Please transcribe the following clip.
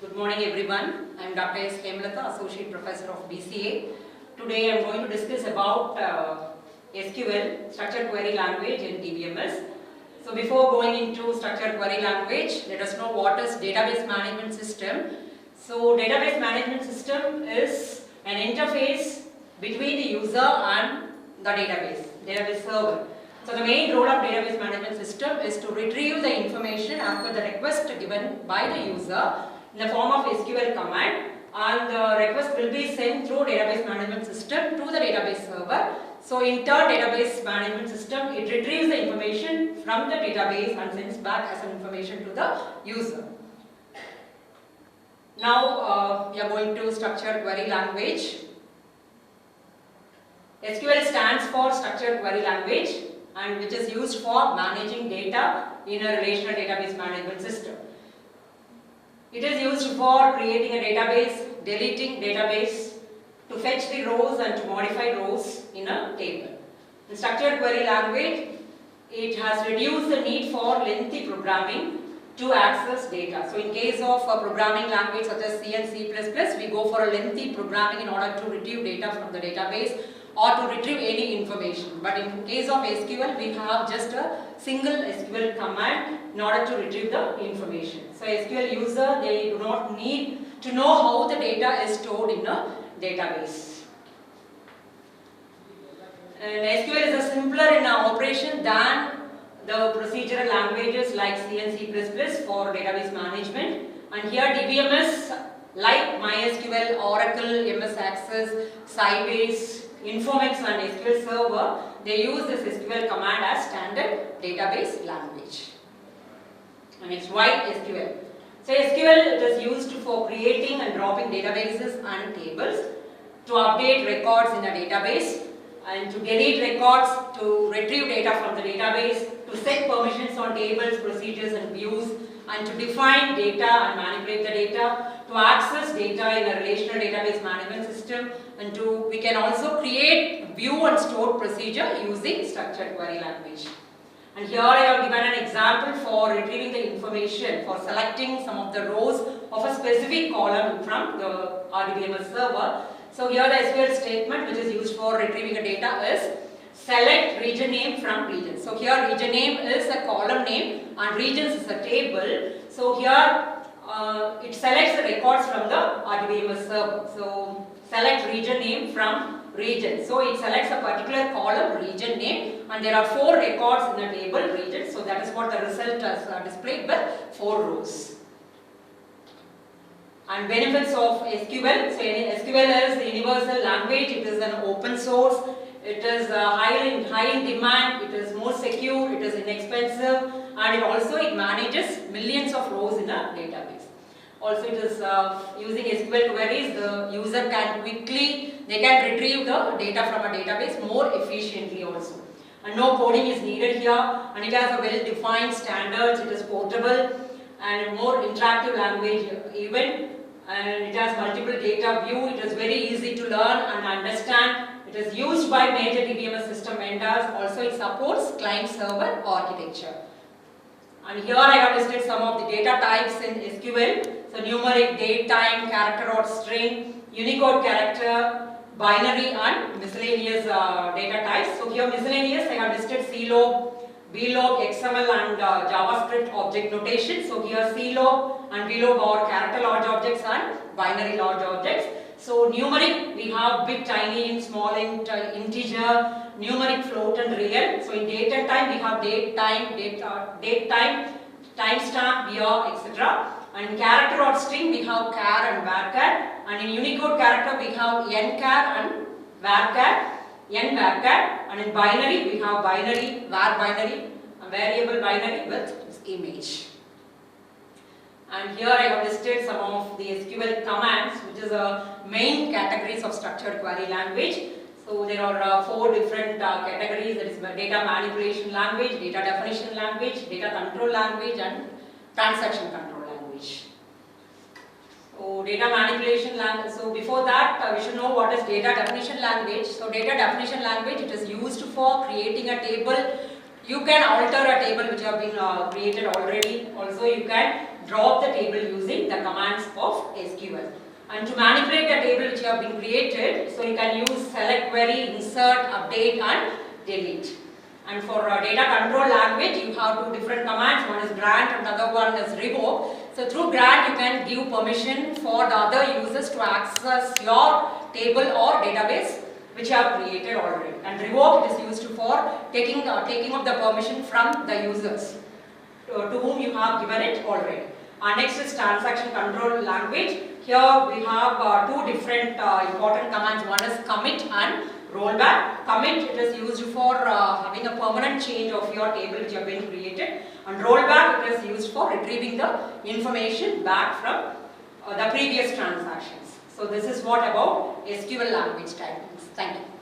Good morning everyone. I am Dr. S. Hemlata, Associate Professor of BCA. Today I am going to discuss about SQL, Structured Query Language and DBMS. So before going into Structured Query Language, let us know what is Database Management System. So Database Management System is an interface between the user and the database server. So the main role of Database Management System is to retrieve the information after the request given by the user in the form of SQL command, and the request will be sent through Database Management System to the database server. So in turn, Database Management System, it retrieves the information from the database and sends back as an information to the user. Now we are going to Structured Query Language. SQL stands for Structured Query Language, and which is used for managing data in a relational database management system. It is used for creating a database, deleting database, to fetch the rows and to modify rows in a table. In Structured Query Language, it has reduced the need for lengthy programming to access data. So in case of a programming language such as C and C++, we go for a lengthy programming in order to retrieve data from the database or to retrieve any information. But in case of SQL, we have just a single SQL command in order to retrieve the information. So SQL user, they do not need to know how the data is stored in a database. And SQL is a simpler in operation than the procedural languages like C and C++ for database management. And here DBMS like MySQL, Oracle, MS Access, Sybase, Informix and SQL Server, they use this SQL command as standard database language. And it's why SQL. So SQL is used for creating and dropping databases and tables, to update records in a database, and to delete records, to retrieve data from the database, to set permissions on tables, procedures and views, and to define data and manipulate the data, to access data in a relational database management system, and we can also create, view and store procedure using structured query language. And here I have given an example for retrieving the information, for selecting some of the rows of a specific column from the RDBMS server. So here the SQL statement which is used for retrieving the data is select region name from region. So here region name is a column name and regions is a table. So here it selects the records from the RDBMS server. So select region name from region. So it selects a particular column, region name, and there are 4 records in the table, region. So that is what the result is displayed with 4 rows. And benefits of SQL. So SQL is the universal language. It is an open source. It is high in demand. It is more secure. It is inexpensive, and it manages millions of rows in a database. Also, it is using SQL queries. The user can they can retrieve the data from a database more efficiently also. And no coding is needed here. And it has a well-defined standards. It is portable and more interactive language even. And it has multiple data view. It is very easy to learn and understand. It is used by major DBMS system vendors. Also, it supports client-server architecture. And here I have listed some of the data types in SQL. So numeric, date, time, character or string, Unicode character, binary and miscellaneous data types. So here miscellaneous I have listed CLOG, VLOG, XML and JavaScript object notation. So here CLOG and VLOG are character large objects and binary large objects. So numeric we have bit, tiny, int, small int, integer, numeric, float and real. So in date and time we have date, time, timestamp, year, etc. And character or string we have char and varchar. And in Unicode character we have nchar and varchar, n-varchar. And in binary we have binary, var binary, a variable binary with its image. And here I have listed some of the SQL commands, which is main categories of structured query language. So there are 4 different categories. That is data manipulation language, data definition language, data control language and transaction control language. So data manipulation language. So before that we should know what is data definition language. So data definition language, it is used for creating a table. You can alter a table which have been created already. Also you can drop the table using the the commands of SQL. And to manipulate the table which have been created, so you can use select query, insert, update and delete. And for data control language, you have two different commands. One is grant and another one is revoke. So through grant, you can give permission for the other users to access your table or database which you have created already. And revoke, it is used for taking of the permission from the users to whom you have given it already. Next is transaction control language. Here we have two different important commands. One is commit and rollback. Commit, it is used for having a permanent change of your table which have been created, and rollback, it is used for retrieving the information back from the previous transactions. So this is what about SQL language typings. Thank you.